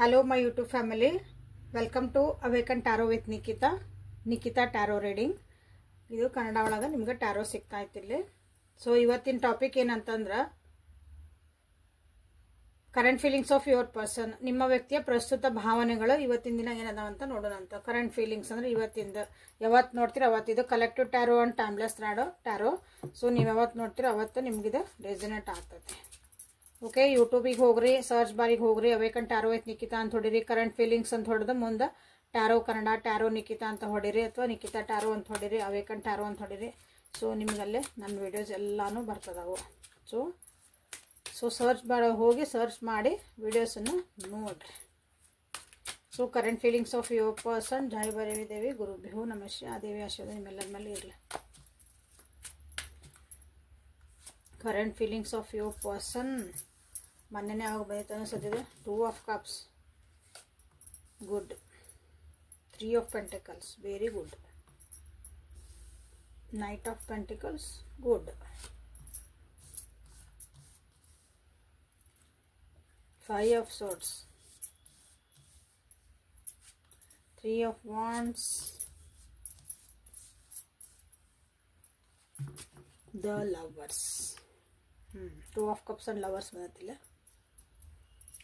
Hello my YouTube family, welcome to Awaken Tarot with Nikita Tarot reading. ಇದು ಕನ್ನಡ ಒಳಗೆ ನಿಮಗೆ taro ಸಿಗ್ತಾ ಇತ್ತಿಲ್ಲಿ. So ಇವತ್ತಿನ ಟಾಪಿಕ್ ಏನಂತಂದ್ರೆ current feelings of your person. ನಿಮ್ಮ ವ್ಯಕ್ತಿಯ ಪ್ರಸ್ತುತ ಭಾವನೆಗಳು ಇವತ್ತಿನ ದಿನ ಏನದಾವ ಅಂತ ನೋಡೋಣ ಅಂತ. ಕರೆಂಟ್ ಫೀಲಿಂಗ್ಸ್ ಅಂದ್ರೆ ಇವತ್ತಿಂದ ಯಾವತ್ತು ನೋಡ್ತೀರ ಅವತ್ತಿದು collective tarot and timeless tarot. So ನೀವು ಯಾವತ್ತು ನೋಡ್ತೀರ ಅವತ್ತು ನಿಮ್ಗಿದು ರೆಸನೇಟ್ ಆಗ್ತದೆ. ಓಕೆ, ಯೂಟ್ಯೂಬಿಗೆ ಹೋಗ್ರಿ, ಸರ್ಚ್ ಬಾರಿಗೆ ಹೋಗ್ರಿ, ಅವೇಕನ್ ಟ್ಯಾರೋ ವಿತ್ ನಿಕಿತಾ ಅಂತ ಹೊಡಿರಿ. ಕರೆಂಟ್ ಫೀಲಿಂಗ್ಸ್ ಅಂತ ಹೊಡೆದು ಮುಂದೆ ಟ್ಯಾರೋ ಕನ್ನಡ, ಟ್ಯಾರೋ ನಿಕಿತಾ ಅಂತ ಹೊಡಿರಿ, ಅಥವಾ ನಿಕಿತಾ ಟ್ಯಾರೋ ಅಂತ ಹೊಡಿರಿ, ಅವೇಕನ್ ಟ್ಯಾರೋ ಅಂತ ಹೊಡಿರಿ. ಸೊ ನಿಮಗಲ್ಲೇ ನನ್ನ ವಿಡಿಯೋಸ್ ಎಲ್ಲಾನು ಬರ್ತದವು. ಸೊ ಸರ್ಚ್ ಬಾರ್ ಹೋಗಿ ಸರ್ಚ್ ಮಾಡಿ ವಿಡಿಯೋಸನ್ನು ನೋಡ್ರಿ. So current feelings of your person. ಜೈ ಭೈರವಿ ದೇವಿ, ಗುರುಭ್ಯೋ ನಮಃ. ಆ ದೇವಿ ಆಶೀರ್ವಾದ ನಿಮ್ಮೆಲ್ಲರ ಮೇಲೆ ಇರಲಿ. Current feelings of your person ಮೊನ್ನೆನೇ ಆವಾಗ ಬಂದಿತ್ತು ಅನಿಸುತ್ತಿದೆ. 2 of Cups, good. 3 of Pentacles, very good. Knight of Pentacles, good. 5 of Swords, 3 of Wands, the Lovers. 2 of Cups and Lovers ಬಂದಿಲ್ಲ.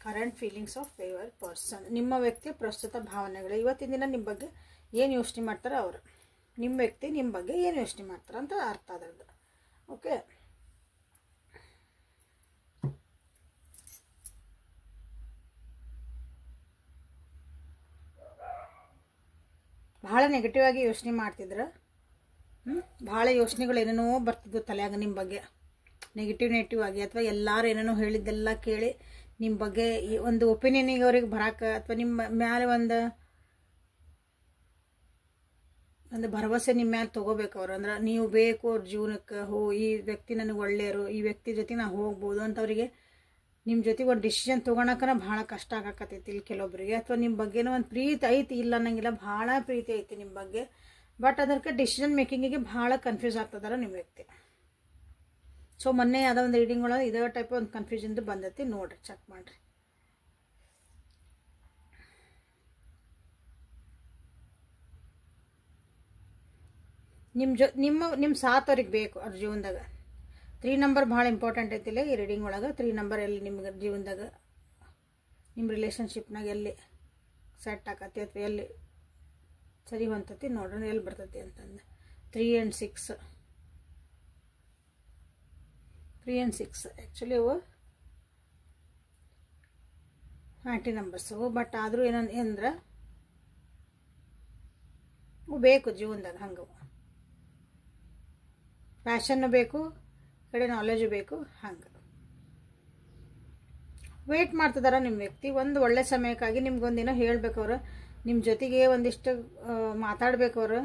Current feelings of your person. ನಿಮ್ಮ ವ್ಯಕ್ತಿ ಪ್ರಸ್ತುತ ಭಾವನೆಗಳು. ಇವತ್ತಿನ ದಿನ ನಿಮ್ಮ ಬಗ್ಗೆ ಏನು ಯೋಚನೆ ಮಾಡ್ತಾರೆ ಅವರು, ನಿಮ್ಮ ವ್ಯಕ್ತಿ ನಿಮ್ಮ ಬಗ್ಗೆ ಏನು ಯೋಚನೆ ಮಾಡ್ತಾರೆ ಅಂತ ಅರ್ಥ ಅದರದ್ದು. ಓಕೆ, ಭಾಳ ನೆಗೆಟಿವ್ ಆಗಿ ಯೋಚನೆ ಮಾಡ್ತಿದ್ರು. ಭಾಳ ಯೋಚನೆಗಳು ಏನೇನೋ ಬರ್ತಿದ್ವು ತಲೆಯಾಗ ನಿಮ್ಮ ಬಗ್ಗೆ, ನೆಗೆಟಿವ್ ಆಗಿ, ಅಥವಾ ಎಲ್ಲರೂ ಏನೇನೋ ಹೇಳಿದ್ದೆಲ್ಲ ಕೇಳಿ ನಿಮ್ಮ ಬಗ್ಗೆ ಒಂದು ಒಪಿನಿಯನಿಗೆ ಅವ್ರಿಗೆ ಬರೋಕೆ, ಅಥವಾ ನಿಮ್ಮ ಮ್ಯಾಲೆ ಒಂದು ಭರವಸೆ ನಿಮ್ಮ ಮ್ಯಾಲೆ ತೊಗೋಬೇಕು ಅವ್ರು. ಅಂದ್ರೆ ನೀವು ಬೇಕು ಅವ್ರ ಜೀವನಕ್ಕೆ, ಈ ವ್ಯಕ್ತಿ ನನಗೆ ಒಳ್ಳೆಯರು, ಈ ವ್ಯಕ್ತಿ ಜೊತೆ ನಾ ಹೋಗ್ಬೋದು ಅಂತ ಅವರಿಗೆ ನಿಮ್ಮ ಜೊತೆಗೆ ಒಂದು ಡಿಸಿಷನ್ ತೊಗೊಳಕನ ಭಾಳ ಕಷ್ಟ ಆಗಕತ್ತೈತಿ ಇಲ್ಲಿ ಕೆಲವೊಬ್ಬರಿಗೆ. ಅಥವಾ ನಿಮ್ಮ ಬಗ್ಗೆನೂ ಒಂದು ಪ್ರೀತಿ ಐತಿ, ಇಲ್ಲ ಅನ್ನಂಗಿಲ್ಲ, ಭಾಳ ಪ್ರೀತಿ ಐತಿ ನಿಮ್ಮ ಬಗ್ಗೆ. ಬಟ್ ಅದಕ್ಕೆ ಡಿಸಿಷನ್ ಮೇಕಿಂಗಿಗೆ ಭಾಳ ಕನ್ಫ್ಯೂಸ್ ಆಗ್ತದಾರ ನಿಮ್ಮ ವ್ಯಕ್ತಿ. ಸೊ ಮೊನ್ನೆ ಯಾವುದೋ ಒಂದು ರೀಡಿಂಗ್ ಒಳಗೆ ಇದೇ ಟೈಪ್ ಒಂದು ಕನ್ಫ್ಯೂಷನ್ದು ಬಂದೈತಿ, ನೋಡ್ರಿ, ಚೆಕ್ ಮಾಡಿರಿ. ನಿಮ್ಮ ಸಾಥ್ ಅವ್ರಿಗೆ ಬೇಕು ಅವ್ರ ಜೀವನದಾಗ. 3 ನಂಬರ್ ಭಾಳ ಇಂಪಾರ್ಟೆಂಟ್ ಐತಿಲ್ಲ ಈ ರೀಡಿಂಗ್ ಒಳಗೆ. 3 ನಂಬರ್ ಎಲ್ಲಿ ನಿಮ್ಗೆ ಜೀವನದಾಗ ನಿಮ್ಮ ರಿಲೇಷನ್ಶಿಪ್ನಾಗ ಎಲ್ಲಿ ಸೆಟ್ ಆಕತಿ ಅಥವಾ ಎಲ್ಲಿ ಸರಿ ಹೊಂತತಿ ನೋಡ್ರಿ, ಎಲ್ಲಿ ಬರ್ತೈತಿ ಅಂತಂದು. 3 and 6 ಆ್ಯಕ್ಚುಲಿ ಅವು ಆಂಟಿ ನಂಬರ್ಸ್ ಅವು. ಬಟ್ ಆದರೂ ಏನಂದ್ರೆ ಅವು ಬೇಕು ಜೀವನದಾಗ. ಹಂಗೆ ಪ್ಯಾಷನ್ನು ಬೇಕು, ಕಡೆ ನಾಲೆಜು ಬೇಕು. ಹಂಗೆ ವೇಟ್ ಮಾಡ್ತಿದಾರ ನಿಮ್ಮ ವ್ಯಕ್ತಿ ಒಂದು ಒಳ್ಳೆ ಸಮಯಕ್ಕಾಗಿ. ನಿಮ್ಗೊಂದಿನ ಹೇಳ್ಬೇಕವ್ರು, ನಿಮ್ಮ ಜೊತೆಗೆ ಒಂದಿಷ್ಟು ಮಾತಾಡ್ಬೇಕವ್ರು.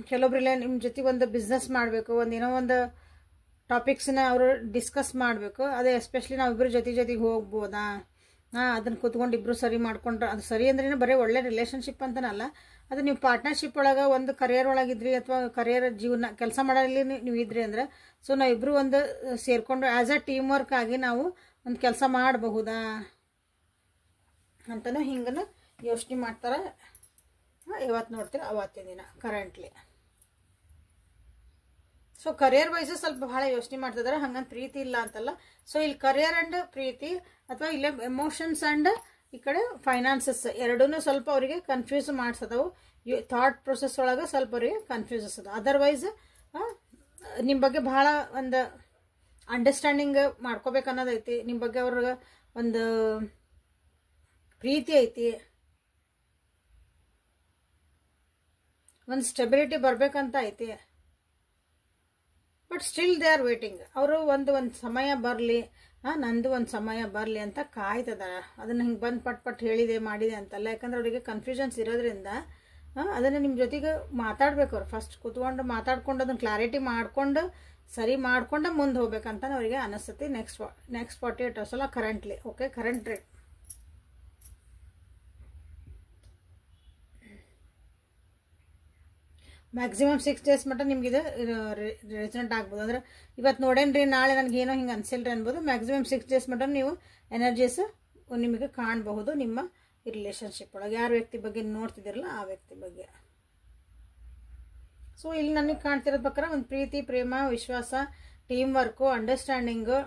ಕೆಲವೊಬ್ರಿಲ್ಲ ನಿಮ್ಮ ಜೊತೆಗೆ ಒಂದು ಬಿಸ್ನೆಸ್ ಮಾಡಬೇಕು, ಒಂದೇನೋ ಒಂದು ಟಾಪಿಕ್ಸ್ನ ಅವರು ಡಿಸ್ಕಸ್ ಮಾಡಬೇಕು. ಅದೇ ಎಸ್ಪೆಷಲಿ ನಾವಿಬ್ಬರು ಜೊತೆಗೆ ಹೋಗ್ಬೋದಾ, ಅದನ್ನು ಕೂತ್ಕೊಂಡು ಇಬ್ಬರು ಸರಿ ಮಾಡ್ಕೊಂಡ್ರೆ, ಅದು ಸರಿ ಅಂದ್ರೇನು ಬರೀ ಒಳ್ಳೆ ರಿಲೇಷನ್ಶಿಪ್ ಅಂತನಲ್ಲ, ಅದು ನೀವು ಪಾರ್ಟ್ನರ್ಶಿಪ್ ಒಳಗೆ ಒಂದು ಕರಿಯರ್ ಒಳಗಿದ್ರಿ, ಅಥವಾ ಕರಿಯರ್ ಜೀವನ ಕೆಲಸ ಮಾಡಲಿ ನೀವು ಇದ್ರಿ ಅಂದ್ರೆ, ಸೊ ನಾವಿಬ್ಬರು ಒಂದು ಸೇರಿಕೊಂಡು ಆ್ಯಸ್ ಅ ಟೀಮ್ ವರ್ಕ್ ಆಗಿ ನಾವು ಒಂದು ಕೆಲಸ ಮಾಡಬಹುದಾ ಅಂತನೂ ಹಿಂಗನು ಯೋಚನೆ ಮಾಡ್ತಾರೆ. ಇವತ್ತು ನೋಡ್ತೀರ ಅವತ್ತಿನ ದಿನ ಕರೆಂಟ್ಲಿ. ಸೊ ಕರಿಯರ್ ವೈಸ್ ಸ್ವಲ್ಪ ಭಾಳ ಯೋಚನೆ ಮಾಡ್ತಿದ್ದಾರೆ. ಹಂಗಂತ ಪ್ರೀತಿ ಇಲ್ಲ ಅಂತಲ್ಲ. ಸೊ ಇಲ್ಲಿ ಕರಿಯರ್ ಅಂಡ್ ಪ್ರೀತಿ, ಅಥವಾ ಇಲ್ಲೇ ಎಮೋಷನ್ಸ್ ಅಂಡ್ ಈ ಕಡೆ ಫೈನಾನ್ಸಸ್ ಎರಡೂ ಸ್ವಲ್ಪ ಅವರಿಗೆ ಕನ್ಫ್ಯೂಸ್ ಮಾಡಿಸೋದವು. ಥಾಟ್ ಪ್ರೊಸೆಸ್ ಒಳಗೆ ಸ್ವಲ್ಪ ಅವರಿಗೆ ಕನ್ಫ್ಯೂಸ್ ಅದ. ಅದರ್ವೈಸ್ ನಿಮ್ಮ ಬಗ್ಗೆ ಭಾಳ ಒಂದು ಅಂಡರ್ಸ್ಟ್ಯಾಂಡಿಂಗ್ ಮಾಡ್ಕೋಬೇಕು ಅನ್ನೋದೈತಿ. ನಿಮ್ಮ ಬಗ್ಗೆ ಅವ್ರಿಗೆ ಒಂದು ಪ್ರೀತಿ ಐತಿ, ಒಂದು ಸ್ಟೆಬಿಲಿಟಿ ಬರ್ಬೇಕಂತ ಐತಿ. But still they are waiting. ಅವರು ಒಂದು ಸಮಯ ಬರಲಿ, ನಂದು ಒಂದು ಸಮಯ ಬರಲಿ ಅಂತ ಕಾಯ್ತದಾರ. ಅದನ್ನು ಹಿಂಗೆ ಬಂದು ಪಟ್ ಹೇಳಿದೆ ಮಾಡಿದೆ ಅಂತಲ್ಲ. ಯಾಕಂದ್ರೆ ಅವರಿಗೆ ಕನ್ಫ್ಯೂಷನ್ಸ್ ಇರೋದ್ರಿಂದ ಅದನ್ನು ನಿಮ್ಮ ಜೊತೆಗೆ ಮಾತಾಡ್ಬೇಕು. ಅವ್ರು ಫಸ್ಟ್ ಕೂತ್ಕೊಂಡು ಮಾತಾಡ್ಕೊಂಡು ಅದನ್ನು ಕ್ಲಾರಿಟಿ ಮಾಡ್ಕೊಂಡು ಸರಿ ಮಾಡ್ಕೊಂಡು ಮುಂದೆ ಹೋಗ್ಬೇಕಂತ ಅವರಿಗೆ ಅನಿಸ್ತತಿ. ನೆಕ್ಸ್ಟ್ 48 hours ಅಲ್ಲ currently. Okay, current rate maximum 6 days ಮಟ್ಟ ನಿಮ್ಗೆ ಇದು ರೆಸನೆಂಟ್ ಆಗ್ಬೋದು. ಅಂದ್ರೆ ಇವತ್ತು ನೋಡೇನ್ರಿ ನಾಳೆ ನನಗೆ ಏನೋ ಹಿಂಗೆ ಅನ್ಸಿಲ್ರಿ ಅನ್ಬೋದು. ಮ್ಯಾಕ್ಸಿಮಮ್ 6 ಡೇಸ್ ಮಟ್ಟ ನೀವು ಎನರ್ಜೀಸ್ ನಿಮಗೆ ಕಾಣಬಹುದು ನಿಮ್ಮ ಈ ರಿಲೇಷನ್ಶಿಪ್ ಒಳಗೆ. ಯಾರ ವ್ಯಕ್ತಿ ಬಗ್ಗೆ ನೋಡ್ತಿದ್ದೀರಲ್ಲ ಆ ವ್ಯಕ್ತಿ ಬಗ್ಗೆ. ಸೊ ಇಲ್ಲಿ ನನಗೆ ಕಾಣ್ತಿರೋದ್ ಪ್ರಕಾರ ಒಂದು ಪ್ರೀತಿ, ಪ್ರೇಮ, ವಿಶ್ವಾಸ, ಟೀಮ್ ವರ್ಕು, ಅಂಡರ್ಸ್ಟ್ಯಾಂಡಿಂಗು,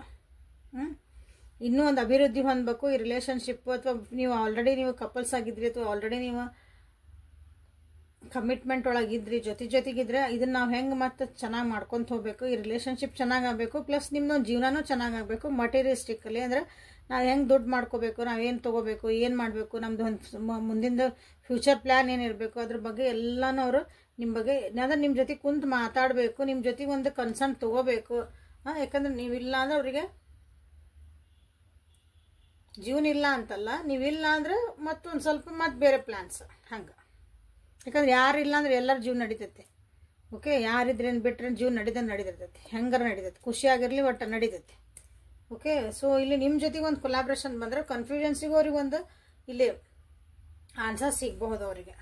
ಇನ್ನೂ ಒಂದು ಅಭಿವೃದ್ಧಿ ಹೊಂದಬೇಕು ಈ ರಿಲೇಷನ್ಶಿಪ್. ಅಥವಾ ನೀವು ಆಲ್ರೆಡಿ ನೀವು ಕಪಲ್ಸ್ ಆಗಿದ್ರಿ ಅಥವಾ ಆಲ್ರೆಡಿ ನೀವು ಕಮಿಟ್ಮೆಂಟ್ ಒಳಗಿದ್ರಿ, ಜೊತೆಗಿದ್ರೆ ಇದನ್ನ ನಾವು ಹೆಂಗೆ ಮತ್ತೆ ಚೆನ್ನಾಗಿ ಮಾಡ್ಕೊತ ಹೋಗ್ಬೇಕು. ಈ ರಿಲೇಷನ್ಶಿಪ್ ಚೆನ್ನಾಗಾಗಬೇಕು, ಪ್ಲಸ್ ನಿಮ್ಮದು ಜೀವನನೂ ಚೆನ್ನಾಗಾಗಬೇಕು. ಮಟೀರಿಯಲಿಸ್ಟಿಕಲಿ ಅಂದರೆ ನಾವು ಹೆಂಗೆ ದುಡ್ಡು ಮಾಡ್ಕೋಬೇಕು, ನಾವೇನು ತೊಗೋಬೇಕು, ಏನು ಮಾಡಬೇಕು, ನಮ್ಮದು ಒಂದು ಮುಂದಿನ ಫ್ಯೂಚರ್ ಪ್ಲ್ಯಾನ್ ಏನಿರಬೇಕು ಅದ್ರ ಬಗ್ಗೆ ಎಲ್ಲನೂ ಅವರು ನಿಮ್ಮ ಬಗ್ಗೆ ಅಂದರೆ ನಿಮ್ಮ ಜೊತೆ ಕುಂತು ಮಾತಾಡಬೇಕು, ನಿಮ್ಮ ಜೊತೆಗೆ ಒಂದು ಕನ್ಸರ್ನ್ ತೊಗೋಬೇಕು. ಯಾಕಂದ್ರೆ ನೀವಿಲ್ಲ ಅಂದ್ರೆ ಅವರಿಗೆ ಜೀವನ ಇಲ್ಲ ಅಂತಲ್ಲ, ನೀವಿಲ್ಲ ಅಂದರೆ ಮತ್ತೊಂದು ಸ್ವಲ್ಪ ಮತ್ತೆ ಬೇರೆ ಪ್ಲ್ಯಾನ್ಸ್ ಹಂಗೆ. ಯಾಕಂದ್ರೆ ಯಾರಿಲ್ಲ ಅಂದ್ರೆ ಎಲ್ಲರ ಜೀವ ನಡೀತೈತಿ. ಓಕೆ, ಯಾರಿದ್ರೇನು ಬಿಟ್ರೇನು ಜೀವ ನಡೀತೈತಿ, ಹೆಂಗಾರ ನಡೀತೈತಿ, ಖುಷಿಯಾಗಿರಲಿ ಒಟ್ಟು ನಡೀತೈತಿ. ಓಕೆ, ಸೊ ಇಲ್ಲಿ ನಿಮ್ಮ ಜೊತೆಗೆ ಒಂದು ಕೊಲಾಬ್ರೇಷನ್ ಬಂದರೆ ಕನ್ಫ್ಯೂಷನ್ಸಿಗೂ ಅವ್ರಿಗೆ ಒಂದು ಇಲ್ಲಿ ಆನ್ಸರ್ ಸಿಗಬಹುದು ಅವರಿಗೆ.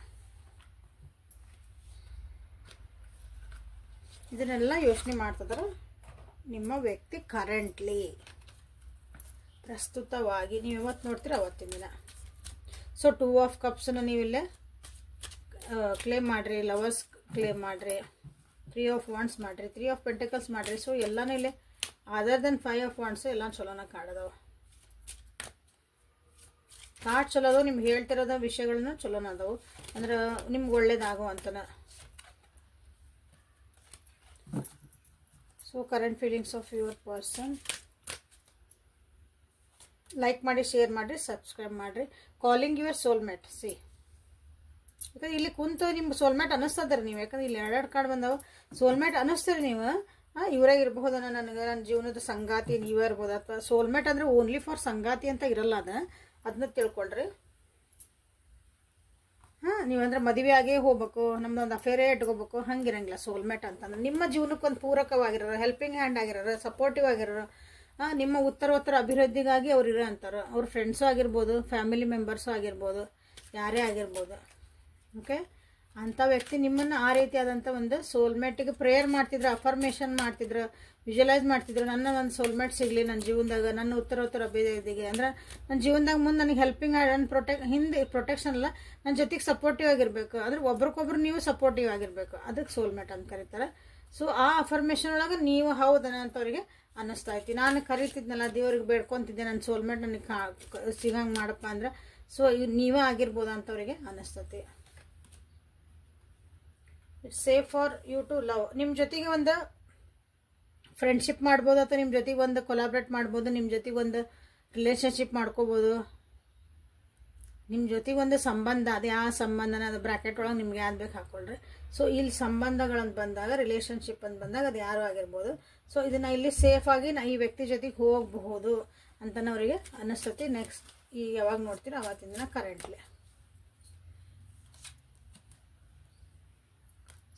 ಇದನ್ನೆಲ್ಲ ಯೋಚನೆ ಮಾಡ್ತಿದ್ರೆ ನಿಮ್ಮ ವ್ಯಕ್ತಿ ಕರೆಂಟ್ಲಿ ಪ್ರಸ್ತುತವಾಗಿ ನೀವು ಯಾವತ್ತು ನೋಡ್ತೀರ ಅವತ್ತಿನ ದಿನ. ಸೊ 2 ಆಫ್ ಕಪ್ಸನ್ನು ನೀವಿಲ್ಲೇ ಕ್ಲೇಮ್ ಮಾಡಿರಿ, ಲವರ್ಸ್ ಕ್ಲೇಮ್ ಮಾಡಿರಿ, 3 ಆಫ್ ವಾಂಡ್ಸ್ ಮಾಡಿರಿ, 3 ಆಫ್ ಪೆಂಟಿಕಲ್ಸ್ ಮಾಡಿರಿ. ಸೊ ಎಲ್ಲನೂ ಇಲ್ಲೇ ಅದರ್ ದೆನ್ 5 ಆಫ್ ವಾಂಡ್ಸ್ ಎಲ್ಲ ಚಲೋನ ಕಾಡದವ. ಕಾರ್ಡ್ ಚಲೋ ಅದಾವ, ನಿಮ್ಗೆ ಹೇಳ್ತಿರೋದ ವಿಷಯಗಳನ್ನ ಚಲೋನ ಅದಾವು, ಅಂದ್ರೆ ನಿಮ್ಗೆ ಒಳ್ಳೇದಾಗುವಂತನ. So current feelings of your person. Like ಮಾಡಿ, ಶೇರ್ ಮಾಡಿರಿ, ಸಬ್ಸ್ಕ್ರೈಬ್ ಮಾಡಿರಿ. Calling your soulmate. ಸಿ, ಯಾಕಂದ್ರೆ ಇಲ್ಲಿ ಕುಂತು ನಿಮ್ಗೆ ಸೋಲ್ಮೇಟ್ ಅನ್ನಿಸ್ತದ್ರಿ ನೀವು. ಯಾಕಂದ್ರೆ ಇಲ್ಲಿ 2 ಕಾರ್ಡ್ ಬಂದವು. ಸೋಲ್ಮೇಟ್ ಅನ್ನಿಸ್ತೀರಿ ನೀವು, ಇವರಾಗ ಇರ್ಬಹುದು, ನನಗೆ ನನ್ನ ಜೀವನದ ಸಂಗಾತಿ ನೀವೇ ಇರ್ಬೋದು. ಅಥವಾ ಸೋಲ್ಮೇಟ್ ಅಂದರೆ ಓನ್ಲಿ ಫಾರ್ ಸಂಗಾತಿ ಅಂತ ಇರಲ್ಲ, ಅದನ್ನ ತಿಳ್ಕೊಳ್ರಿ. ನೀವಂದ್ರೆ ಮದುವೆ ಆಗೇ ಹೋಗ್ಬೇಕು, ನಮ್ದೊಂದು ಅಫೇರೇ ಇಟ್ಕೋಬೇಕು, ಹಂಗಿರಂಗಿಲ್ಲ. ಸೋಲ್ಮೇಟ್ ಅಂತಂದ್ರೆ ನಿಮ್ಮ ಜೀವನಕ್ಕೆ ಒಂದು ಪೂರಕವಾಗಿರೋರು, ಹೆಲ್ಪಿಂಗ್ ಹ್ಯಾಂಡ್ ಆಗಿರೋರು, ಸಪೋರ್ಟಿವ್ ಆಗಿರೋರು, ನಿಮ್ಮ ಉತ್ತರೋತ್ತರ ಅಭಿವೃದ್ಧಿಗಾಗಿ ಅವ್ರು ಇರೋ ಅಂತಾರೆ. ಅವ್ರ ಫ್ರೆಂಡ್ಸು ಆಗಿರ್ಬೋದು, ಫ್ಯಾಮಿಲಿ ಮೆಂಬರ್ಸು ಆಗಿರ್ಬೋದು, ಯಾರೇ ಆಗಿರ್ಬೋದು. ಓಕೆ, ಅಂಥ ವ್ಯಕ್ತಿ ನಿಮ್ಮನ್ನು ಆ ರೀತಿಯಾದಂಥ ಒಂದು ಸೋಲ್ಮೇಟಿಗೆ ಪ್ರೇಯರ್ ಮಾಡ್ತಿದ್ರು, ಅಫರ್ಮೇಷನ್ ಮಾಡ್ತಿದ್ರು, ವಿಜುವಲೈಸ್ ಮಾಡ್ತಿದ್ರು. ನನ್ನ ಒಂದು ಸೋಲ್ಮೇಟ್ ಸಿಗಲಿ ನನ್ನ ಜೀವನದಾಗ, ನನ್ನ ಉತ್ತರೋತ್ತರ ಅಭಿವೃದ್ಧಿಗೆ. ಅಂದ್ರೆ ನನ್ನ ಜೀವನದಾಗ ಮುಂದೆ ನನಗೆ ಹೆಲ್ಪಿಂಗ್ ಆ್ಯಂಡ್ ಹಿಂದೆ ಪ್ರೊಟೆಕ್ಷನ್ ಅಲ್ಲ, ನನ್ನ ಜೊತೆಗೆ ಸಪೋರ್ಟಿವ್ ಆಗಿರಬೇಕು. ಅಂದ್ರೆ ಒಬ್ರಿಗೊಬ್ರು ನೀವು ಸಪೋರ್ಟಿವ್ ಆಗಿರಬೇಕು, ಅದಕ್ಕೆ ಸೋಲ್ಮೇಟ್ ಅಂತ ಕರೀತಾರೆ. ಸೊ ಆ ಅಫರ್ಮೇಷನ್ ಒಳಗೆ ನೀವು ಹೌದನ ಅಂತವ್ರಿಗೆ ಅನ್ನಿಸ್ತಾ ಐತಿ. ನಾನು ಕರಿತಿದ್ನಲ್ಲ, ದೇವ್ರಿಗೆ ಬೇಡ್ಕೊತಿದ್ದೆ ನನ್ನ ಸೋಲ್ಮೇಟ್ ನನಗೆ ಸಿಗಂಗೆ ಮಾಡಪ್ಪ ಅಂದ್ರೆ, ಸೊ ನೀವೇ ಆಗಿರ್ಬೋದು ಅಂತವ್ರಿಗೆ ಅನ್ನಿಸ್ತತಿ. It's safe for you to love. ನಿಮ್ಮ ಜೊತೆಗೆ ಒಂದು ಫ್ರೆಂಡ್ಶಿಪ್ ಮಾಡ್ಬೋದು, ಅಥವಾ ನಿಮ್ಮ ಜೊತೆಗೆ ಒಂದು ಕೊಲಾಬ್ರೇಟ್ ಮಾಡ್ಬೋದು, ನಿಮ್ಮ ಜೊತೆಗೆ ಒಂದು ರಿಲೇಷನ್ಶಿಪ್ ಮಾಡ್ಕೋಬೋದು, ನಿಮ್ಮ ಜೊತೆಗೆ ಒಂದು ಸಂಬಂಧ. ಅದು ಯಾವ ಸಂಬಂಧನ ಅದು ಬ್ರ್ಯಾಕೆಟ್ ಒಳಗೆ ನಿಮ್ಗೆ ಯಾವ್ದು ಬೇಕು ಹಾಕೊಳ್ರಿ. ಸೊ ಇಲ್ಲಿ ಸಂಬಂಧಗಳಂತ ಬಂದಾಗ, ರಿಲೇಷನ್ಶಿಪ್ ಅಂತ ಬಂದಾಗ ಅದು ಯಾರು ಆಗಿರ್ಬೋದು. ಸೊ ಇದನ್ನ ಇಲ್ಲಿ ಸೇಫ್ ಆಗಿ ಈ ವ್ಯಕ್ತಿ ಜೊತೆಗೆ ಹೋಗಬಹುದು ಅಂತನವರಿಗೆ ಅನ್ನಿಸ್ತತಿ. ನೆಕ್ಸ್ಟ್ ಈಗ ಯಾವಾಗ ನೋಡ್ತೀರ ಅವತ್ತಿನ ದಿನ ಕರೆಂಟ್ಲಿ.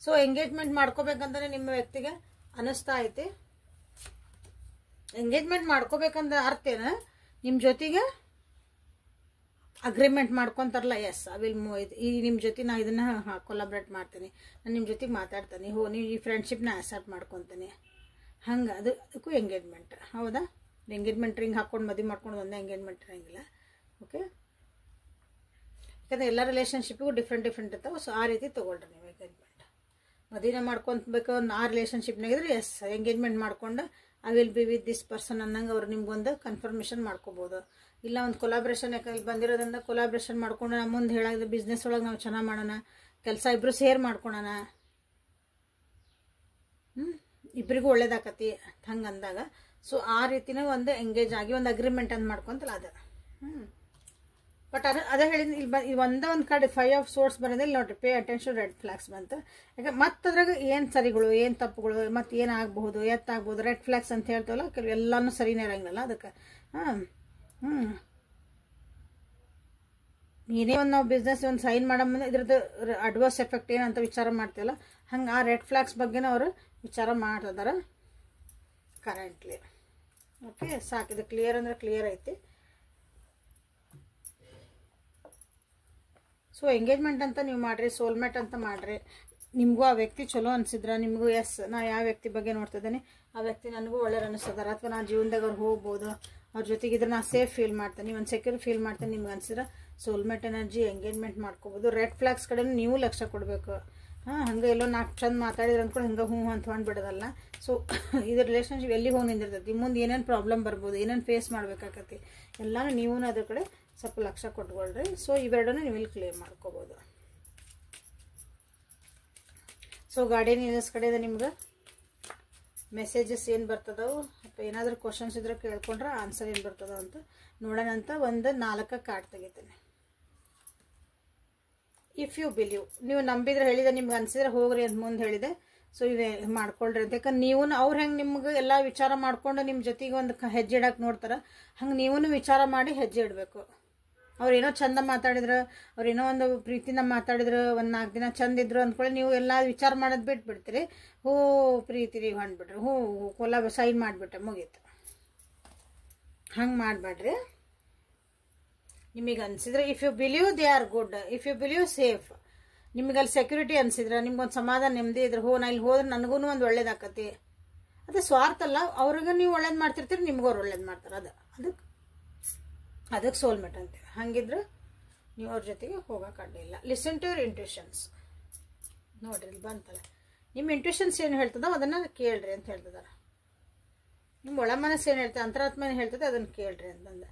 ಸೊ ಎಂಗೇಜ್ಮೆಂಟ್ ಮಾಡ್ಕೋಬೇಕಂದ್ರೆ ನಿಮ್ಮ ವ್ಯಕ್ತಿಗೆ ಅನ್ನಿಸ್ತಾ ಐತಿ. ಎಂಗೇಜ್ಮೆಂಟ್ ಮಾಡ್ಕೋಬೇಕಂದ್ರೆ ಅರ್ಥ ಏನ, ನಿಮ್ಮ ಜೊತೆಗೆ ಅಗ್ರಿಮೆಂಟ್ ಮಾಡ್ಕೊತಾರಲ್ಲ, ಎಸ್ ಐ ವಿಲ್ ಮೂವ್. ಈ ನಿಮ್ಮ ಜೊತೆ ನಾ ಇದನ್ನ ಕೊಲಾಬ್ರೇಟ್ ಮಾಡ್ತೀನಿ, ನಾನು ನಿಮ್ಮ ಜೊತೆಗೆ ಮಾತಾಡ್ತೀನಿ, ನೀವು ಈ ಫ್ರೆಂಡ್ಶಿಪ್ನ ಆಕ್ಸೆಪ್ಟ್ ಮಾಡ್ಕೊತೀನಿ, ಹಂಗೆ ಅದಕ್ಕೂ ಎಂಗೇಜ್ಮೆಂಟ್. ಹೌದಾ, ಎಂಗೇಜ್ಮೆಂಟ್ ರಿಂಗ್ ಹಾಕ್ಕೊಂಡು ಮದುವೆ ಮಾಡ್ಕೊಂಡು ಒಂದೇ ಎಂಗೇಜ್ಮೆಂಟ್ ಇರೋಂಗಿಲ್ಲ. ಓಕೆ, ಯಾಕಂದರೆ ಎಲ್ಲ ರಿಲೇಷನ್ಶಿಪ್ಗೂ ಡಿಫ್ರೆಂಟ್ ಇರ್ತಾವೆ. ಸೊ ಆ ರೀತಿ ತೊಗೊಳ್ರಿ ನೀವು ಎಂಗೇಜ್ಮೆಂಟ್. ಮದುವೆನ ಮಾಡ್ಕೊಬೇಕು ಆ ರಿಲೇಷನ್ಶಿಪ್ನಾಗಿದ್ರೆ ಎಸ್ ಎಂಗೇಜ್ಮೆಂಟ್ ಮಾಡ್ಕೊಂಡು I will be with this person ಅನ್ನಂಗೆ ಅವ್ರು ನಿಮ್ಗೊಂದು ಕನ್ಫರ್ಮೇಷನ್ ಮಾಡ್ಕೋಬೋದು. ಇಲ್ಲ ಒಂದು ಕೊಲಾಬ್ರೇಷನ್, ಯಾಕಂದ್ರೆ ಬಂದಿರೋದ್ರಿಂದ ಕೊಲಾಬ್ರೇಷನ್ ಮಾಡ್ಕೊಂಡು ನಮ್ಮ ಮುಂದೆ ಹೇಳಾಗಿದೆ ಬಿಸ್ನೆಸ್ ಒಳಗೆ ನಾವು ಚೆನ್ನಾಗಿ ಮಾಡೋಣ, ಕೆಲಸ ಇಬ್ಬರು ಸೇರ್ ಮಾಡ್ಕೊಳೋಣ, ಇಬ್ಬರಿಗೂ ಒಳ್ಳೇದಾಕತಿ ಹಂಗೆ ಅಂದಾಗ. ಸೊ ಆ ರೀತಿನೇ ಒಂದು ಎಂಗೇಜ್ ಆಗಿ ಒಂದು ಅಗ್ರಿಮೆಂಟ್ ಅಂತ ಮಾಡ್ಕೊಂತಲ್ಲ ಅದು. ಬಟ್ ಅದೇ ಹೇಳಿದ ಇಲ್ಲಿ ಒಂದೇ ಒಂದು ಕಡೆ 5 ಆಫ್ ಸೋರ್ಸ್ ಬರೋದೇ ಇಲ್ಲಿ ನೋಡ್ರಿ. ಪೇ ಅಟೆನ್ಷನ್, ರೆಡ್ ಫ್ಲಾಗ್ಸ್ ಬಂತು. ಯಾಕೆ ಮತ್ತು ಅದ್ರಾಗ ಏನು ಸರಿಗಳು, ಏನು ತಪ್ಪುಗಳು, ಮತ್ತು ಏನಾಗಬಹುದು, ಎತ್ತಾಗ್ಬೋದು, ರೆಡ್ ಫ್ಲಾಗ್ಸ್ ಅಂತ ಹೇಳ್ತವಲ್ಲ, ಕೆಲವು ಎಲ್ಲನೂ ಸರಿನೇ ಇರೋಂಗಿಲ್ಲ ಅದಕ್ಕೆ. ಏನೇ ಒಂದು ನಾವು ಬಿಸ್ನೆಸ್ ಒಂದು ಸೈನ್ ಮಾಡೋ ಮುಂದೆ ಇದ್ರದ್ದು ಅಡ್ವರ್ಸ್ ಎಫೆಕ್ಟ್ ಏನಂತ ವಿಚಾರ ಮಾಡ್ತೀವಲ್ಲ, ಹಂಗೆ ಆ ರೆಡ್ ಫ್ಲಾಗ್ಸ್ ಬಗ್ಗೆನೂ ಅವರು ವಿಚಾರ ಮಾಡ್ತಿದ್ದಾರೆ ಕರೆಂಟ್ಲಿ. ಓಕೆ, ಸಾಕಿದೆ. ಕ್ಲಿಯರ್ ಅಂದರೆ ಕ್ಲಿಯರ್ ಐತಿ. ಸೊ ಎಂಗೇಜ್ಮೆಂಟ್ ಅಂತ ನೀವು ಮಾಡಿರಿ, ಸೋಲ್ಮೇಟ್ ಅಂತ ಮಾಡಿರಿ. ನಿಮಗೂ ಆ ವ್ಯಕ್ತಿ ಚಲೋ ಅನಿಸಿದ್ರ, ನಿಮಗೂ ಎಸ್ ನಾ ಯಾವ ವ್ಯಕ್ತಿ ಬಗ್ಗೆ ನೋಡ್ತಾ ಇದ್ದೇನೆ ಆ ವ್ಯಕ್ತಿ ನನಗೂ ಒಳ್ಳೆಯ ಅನಿಸ್ತದಾರ, ಅಥವಾ ನಾನು ಜೀವನದಾಗ ಅವ್ರು ಹೋಗ್ಬೋದು, ಅವ್ರ ಜೊತೆಗಿದ್ರೆ ನಾನು ಸೇಫ್ ಫೀಲ್ ಮಾಡ್ತೇನೆ, ಒಂದು ಸೆಕ್ಯೂರ್ ಫೀಲ್ ಮಾಡ್ತೇನೆ ನಿಮ್ಗೆ ಅನ್ಸಿದ್ರೆ ಸೋಲ್ಮೇಟ್ ಎನರ್ಜಿ ಎಂಗೇಜ್ಮೆಂಟ್ ಮಾಡ್ಕೋಬೋದು. ರೆಡ್ ಫ್ಲಾಗ್ಸ್ ಕಡೆ ನೀವು ಲಕ್ಷ್ಯ ಕೊಡಬೇಕು. ಹಂಗೆ ಎಲ್ಲೋ ನಾಲ್ಕು ಚಂದ ಮಾತಾಡಿದ್ರೆ ಅಂದ್ಕೊಂಡು ಹಂಗೆ ಹ್ಞೂ ಅಂತ ಹೊಂದ್ಬಿಡೋದಲ್ಲ. ಸೊ ಇದು ರಿಲೇಷನ್ಶಿಪ್ ಎಲ್ಲಿ ಹೋಗಿ ನಿಂದಿರ್ತೈತಿ, ಮುಂದೆ ಏನೇನು ಪ್ರಾಬ್ಲಮ್ ಬರ್ಬೋದು, ಏನೇನು ಫೇಸ್ ಮಾಡ್ಬೇಕಾಗತ್ತೆ ಎಲ್ಲನೂ ನೀವು ಅದ್ರ ಕಡೆ ಸ್ವಲ್ಪ ಲಕ್ಷ್ಯ ಕೊಟ್ಕೊಳ್ರಿ. ಸೊ ಇವೆರಡನ್ನೂ ನೀವು ಇಲ್ಲಿ ಕ್ಲಿಯರ್ ಮಾಡ್ಕೋಬೋದು. ಸೊ ಗಾರ್ಡಿಯನ್ ಏಜಸ್ ಕಡೆಯಿಂದ ನಿಮ್ಗೆ ಮೆಸೇಜಸ್ ಏನು ಬರ್ತದವು ಅಥವಾ ಏನಾದರೂ ಕ್ವಶನ್ಸ್ ಇದ್ರೆ ಕೇಳ್ಕೊಂಡ್ರೆ ಆನ್ಸರ್ ಏನು ಬರ್ತದ ಅಂತ ನೋಡೋಣ ಅಂತ ಒಂದು 4 ಕಾರ್ಡ್ ತೆಗಿತೇನೆ. ಇಫ್ ಯು ಬಿಲೀವ್, ನೀವು ನಂಬಿದ್ರೆ ಹೇಳಿದೆ, ನಿಮ್ಗೆ ಅನ್ಸಿದ್ರೆ ಹೋಗ್ರಿ ಅಂತ ಮುಂದೆ ಹೇಳಿದೆ. ಸೊ ಇವೇ ಮಾಡ್ಕೊಳ್ರಿ ಅಂತ. ಯಾಕಂದ್ರೆ ನೀವು ಅವ್ರು ಹೆಂಗೆ ನಿಮ್ಗೆ ಎಲ್ಲ ವಿಚಾರ ಮಾಡ್ಕೊಂಡು ನಿಮ್ಮ ಜೊತೆಗೆ ಒಂದು ಹೆಜ್ಜೆ ಇಡಕ್ಕೆ ನೋಡ್ತಾರೆ, ಹಂಗೆ ನೀವೂ ವಿಚಾರ ಮಾಡಿ ಹೆಜ್ಜೆ ಇಡಬೇಕು. ಅವ್ರೇನೋ ಚಂದ ಮಾತಾಡಿದ್ರು, ಅವ್ರೇನೋ ಒಂದು ಪ್ರೀತಿನ ಮಾತಾಡಿದ್ರು, ಒಂದು 4 ದಿನ ಚಂದ ಇದ್ರು ಅಂದ್ಕೊಳ್ಳಿ, ನೀವು ಎಲ್ಲ ವಿಚಾರ ಮಾಡೋದು ಬಿಟ್ಬಿಡ್ತೀರಿ. ಹೋ ಪ್ರೀತಿ ರೀ ಹೊಂದ್ಬಿಟ್ರಿ, ಹೋ ಕೊಲ್ಲ ಸೈನ್ ಮಾಡಿಬಿಟ್ರೆ ಮುಗೀತು. ಹಂಗೆ ಮಾಡಬೇಡ್ರಿ. ನಿಮಗೆ ಅನಿಸಿದ್ರೆ if you believe they are good, if you believe safe, ನಿಮಗೆ ಅಲ್ಲಿ ಸೆಕ್ಯೂರಿಟಿ ಅನಿಸಿದ್ರೆ, ನಿಮ್ಗೊಂದು ಸಮಾಧಾನ ನೆಮ್ಮದಿ ಇದ್ರೆ, ನಾ ಇಲ್ಲಿ ಹೋದ್ರೆ ನನಗೂ ಒಂದು ಒಳ್ಳೇದಾಕತಿ. ಅದೇ ಸ್ವಾರ್ಥ ಅಲ್ಲ, ಅವ್ರಿಗೆ ನೀವು ಒಳ್ಳೇದು ಮಾಡ್ತಿರ್ತೀರಿ, ನಿಮ್ಗೂ ಅವ್ರು ಒಳ್ಳೇದು ಮಾಡ್ತಾರೆ. ಅದಕ್ಕೆ ಸೋಲ್ಮೇಟ್ ಅಂತೀವಿ. ಹಂಗಿದ್ರೆ ನೀವು ಅವ್ರ ಜೊತೆಗೆ ಹೋಗೋಕೆ ಅಡ್ಡಿಲ್ಲ. Listen to your intuitions. ನೋಡ್ರಿ ಇಲ್ಲಿ ಬಂತಲ್ಲ, ನಿಮ್ಮ ಇಂಟ್ಯೂಷನ್ಸ್ ಏನು ಹೇಳ್ತದೋ ಅದನ್ನು ಕೇಳ್ರಿ ಅಂತ ಹೇಳ್ತಿದಾರೆ. ನಿಮ್ಮ ಒಳ ಮನಸ್ಸು ಏನು ಹೇಳ್ತದೆ, ಅಂತರಾತ್ಮ ಏನು ಹೇಳ್ತದೆ ಅದನ್ನು ಕೇಳ್ರಿ ಅಂತಂದೆ.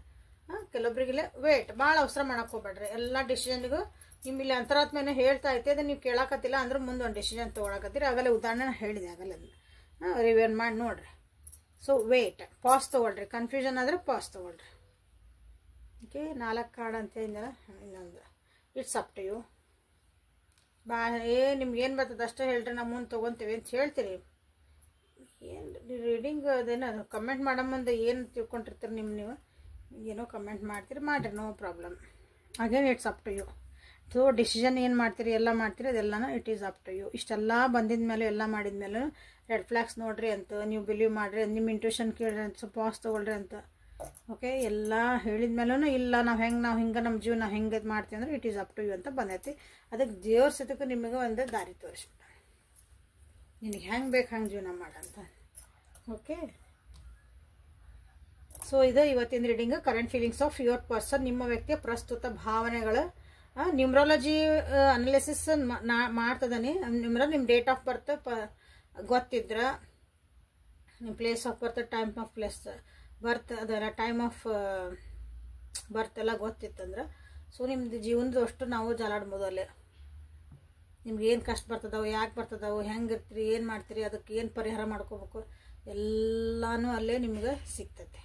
ಕೆಲವೊಬ್ರಿಗಿಲ್ಲ ವೇಟ್ ಭಾಳ ಅವಸರ ಮಾಡಕ್ಕೆ ಹೋಗ್ಬೇಡ್ರಿ. ಎಲ್ಲ ಡಿಸಿಷನ್ಗೂ ನಿಮ್ಮಲ್ಲಿ ಅಂತರಾತ್ಮ ಏನೋ ಹೇಳ್ತಾ ಐತೆ, ಅದನ್ನು ನೀವು ಕೇಳಕತ್ತಿಲ್ಲ ಅಂದ್ರೆ ಮುಂದೆ ಒಂದು ಡಿಸಿಷನ್ ತೊಗೊಳಕತ್ತೀರಿ. ಆಗಲೇ ಉದಾಹರಣೆ ಹೇಳಿದೆ, ಆಗಲ್ಲ ರಿವ್ಯೂನ್ ಮಾಡಿ ನೋಡ್ರಿ. ಸೊ ವೇಟ್, ಪಾಸ್ ತೊಗೊಳ್ರಿ. ಕನ್ಫ್ಯೂಷನ್ ಆದರೆ ಪಾಸ್ ತೊಗೊಳ್ರಿ. ಓಕೆ, 4 ಕಾರ್ಡ್ ಅಂತ ಹೇಳಿದ್ನಲ್ಲ, ಇನ್ನೊಂದು ಇಟ್ಸ್ ಅಪ್ ಟು ಯು. ನಿಮ್ಗೆ ಏನು ಬರ್ತದೆ ಅಷ್ಟೇ ಹೇಳ್ರಿ, ನಾವು ಮುಂದೆ ತೊಗೊತೀವಿ ಅಂತ ಹೇಳ್ತೀರಿ. ಏನು ರೀಡಿಂಗ್ ಅದೇನೋ ಅದು ಕಮೆಂಟ್ ಮಾಡೋ ಮುಂದೆ ಏನು ತಿಳ್ಕೊಂಡಿರ್ತೀರಿ ನೀವು ಏನೋ ಕಮೆಂಟ್ ಮಾಡ್ತೀರಿ, ಮಾಡಿರಿ, no problem. Again it's up to you. So decision ಏನು ಮಾಡ್ತೀರಿ, ಎಲ್ಲ ಮಾಡ್ತೀರಿ, ಅದೆಲ್ಲನೂ it is up to you. ಇಷ್ಟೆಲ್ಲ ಬಂದಿದ ಮೇಲೆ, ಎಲ್ಲ ಮಾಡಿದ ಮೇಲೆ ರೆಡ್ ಫ್ಲಾಗ್ಸ್ ನೋಡ್ರಿ ಅಂತ, ನೀವು ಬಿಲೀವ್ ಮಾಡಿರಿ, ನಿಮ್ಮ ಇಂಟ್ಯೂಷನ್ ಕೇಳ್ರಿ ಅಂತ, ಸೊ ಪಾಸ್ ತೊಗೊಳ್ರಿ ಅಂತ. ಓಕೆ, ಎಲ್ಲ ಹೇಳಿದ ಮೇಲೂ ಇಲ್ಲ ನಾವು ಹಿಂಗೆ ನಮ್ಮ ಜೀವನ ಹೆಂಗೆ ಮಾಡ್ತೀವಿ ಅಂದ್ರೆ it is up to you ಅಂತ ಬಂದೈತಿ. ಅದಕ್ಕೆ ದೇವ್ರ ಸತಕ್ಕೂ ನಿಮಗೆ ಒಂದು ದಾರಿ ತೋರಿಸ್ಬಿಟ್ಟ, ನಿನಗೆ ಹೆಂಗೆ ಬೇಕು ಹಂಗೆ ಜೀವನ ಮಾಡಂತ. ಓಕೆ, ಸೊ ಇದು ಇವತ್ತಿನ reading. Current feelings of your person, ನಿಮ್ಮ ವ್ಯಕ್ತಿಯ ಪ್ರಸ್ತುತ ಭಾವನೆಗಳು. ನ್ಯೂಮರಾಲಜಿ ಅನಾಲಿಸಿಸ್ ಮಾಡ್ತದಾನೆ. ನಿಮ್ಮ ಡೇಟ್ ಆಫ್ ಬರ್ತ್ ಗೊತ್ತಿದ್ರೆ, ನಿಮ್ಮ place of birth, time of place birth, ಅದರ ಟೈಮ್ ಆಫ್ ಬರ್ತ್ ಎಲ್ಲ ಗೊತ್ತಿತ್ತಂದ್ರೆ, ಸೊ ನಿಮ್ದು ಜೀವನದ ಅಷ್ಟು ನಾವು ಜಾಲಾಡ್ಬೋದು. ಅಲ್ಲೇ ನಿಮ್ಗೆ ಏನು ಕಷ್ಟ ಬರ್ತದವು, ಯಾಕೆ ಬರ್ತದವು, ಹೆಂಗೆ ಇರ್ತೀರಿ, ಏನು ಮಾಡ್ತೀರಿ, ಅದಕ್ಕೆ ಏನು ಪರಿಹಾರ ಮಾಡ್ಕೋಬೇಕು ಎಲ್ಲನೂ ಅಲ್ಲೇ ನಿಮ್ಗೆ ಸಿಗ್ತೈತೆ.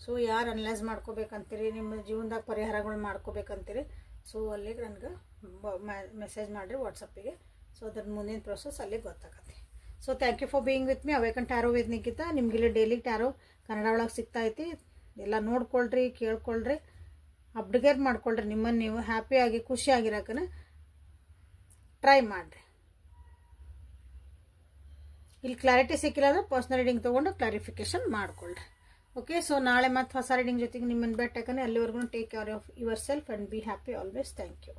ಸೊ ಯಾರು ಅನಲೈಸ್ ಮಾಡ್ಕೋಬೇಕಂತೀರಿ, ನಿಮ್ಮ ಜೀವನದಾಗ ಪರಿಹಾರಗಳು ಮಾಡ್ಕೋಬೇಕಂತೀರಿ, ಸೊ ಅಲ್ಲಿಗೆ ನನಗೆ ಮೆಸೇಜ್ ಮಾಡಿರಿ ವಾಟ್ಸಪ್ಪಿಗೆ. ಸೊ ಅದ್ರ ಮುಂದಿನ ಪ್ರೊಸೆಸ್ ಅಲ್ಲಿಗೆ ಗೊತ್ತಾಗತ್ತೆ. So thank you for being with me. Awaken tarot with Nikhita. ನಿಮಗಿಲ್ಲಿ ಡೈಲಿ ಟ್ಯಾರೋ ಕನ್ನಡ ಒಳಗೆ ಸಿಗ್ತಾ ಐತಿ. ಎಲ್ಲ ನೋಡ್ಕೊಳ್ರಿ, ಕೇಳ್ಕೊಳ್ರಿ, ಅಪ್ಡೇಟ್ ಮಾಡ್ಕೊಳ್ರಿ. ನಿಮ್ಮನ್ನು ನೀವು ಹ್ಯಾಪಿಯಾಗಿ ಖುಷಿಯಾಗಿರೋಕೆ ಟ್ರೈ ಮಾಡಿರಿ. ಇಲ್ಲಿ ಕ್ಲಾರಿಟಿ ಸಿಕ್ಕಿಲ್ಲ ಅಂದ್ರೆ ಪರ್ಸ್ನಲ್ ರೀಡಿಂಗ್ ತೊಗೊಂಡು ಕ್ಲಾರಿಫಿಕೇಶನ್ ಮಾಡ್ಕೊಳ್ರಿ. ಓಕೆ, ಸೊ ನಾಳೆ ಮತ್ತೆ ಹೊಸ ರೀಡಿಂಗ್ ಜೊತೆಗೆ ನಿಮ್ಮನ್ನು ಭೇಟಿ ಹಾಕನೆ. ಅಲ್ಲಿವರೆಗೂ take care of yourself and be happy always. Thank you.